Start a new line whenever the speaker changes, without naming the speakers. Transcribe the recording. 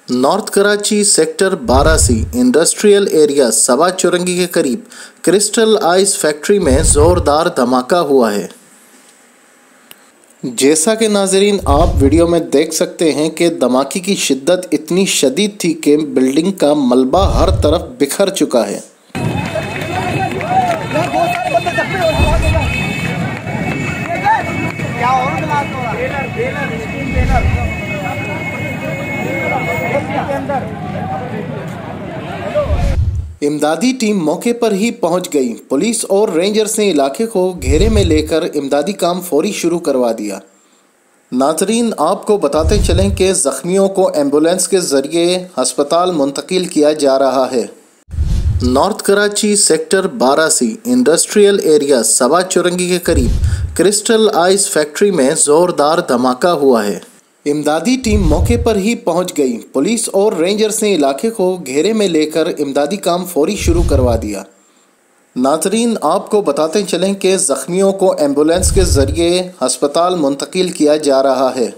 North Karachi sector 12C industrial area सवा चौरंगी के करीब क्रिस्टल आइस फैक्ट्री में ज़ोरदार धमाका हुआ है। जैसा कि नाजरीन आप वीडियो में देख सकते हैं कि धमाके की शिद्दत इतनी शदीद थी कि बिल्डिंग का मलबा हर तरफ बिखर चुका है। इमदादी टीम मौके पर ही पहुंच गई। पुलिस और रेंजर्स ने इलाके को घेरे में लेकर इमदादी काम फौरी शुरू करवा दिया। नाजरीन आपको बताते चलें कि जख्मियों को एम्बुलेंस के जरिए अस्पताल मुंतकिल किया जा रहा है। North Karachi sector 12C industrial area सवा चौरंगी के करीब क्रिस्टल आइस फैक्ट्री में ज़ोरदार धमाका हुआ है। इमदादी टीम मौके पर ही पहुंच गई। पुलिस और रेंजर्स ने इलाके को घेरे में लेकर इमदादी काम फौरी शुरू करवा दिया। नाजरीन आपको बताते चलें कि जख्मियों को एम्बुलेंस के जरिए अस्पताल मुंतकिल किया जा रहा है।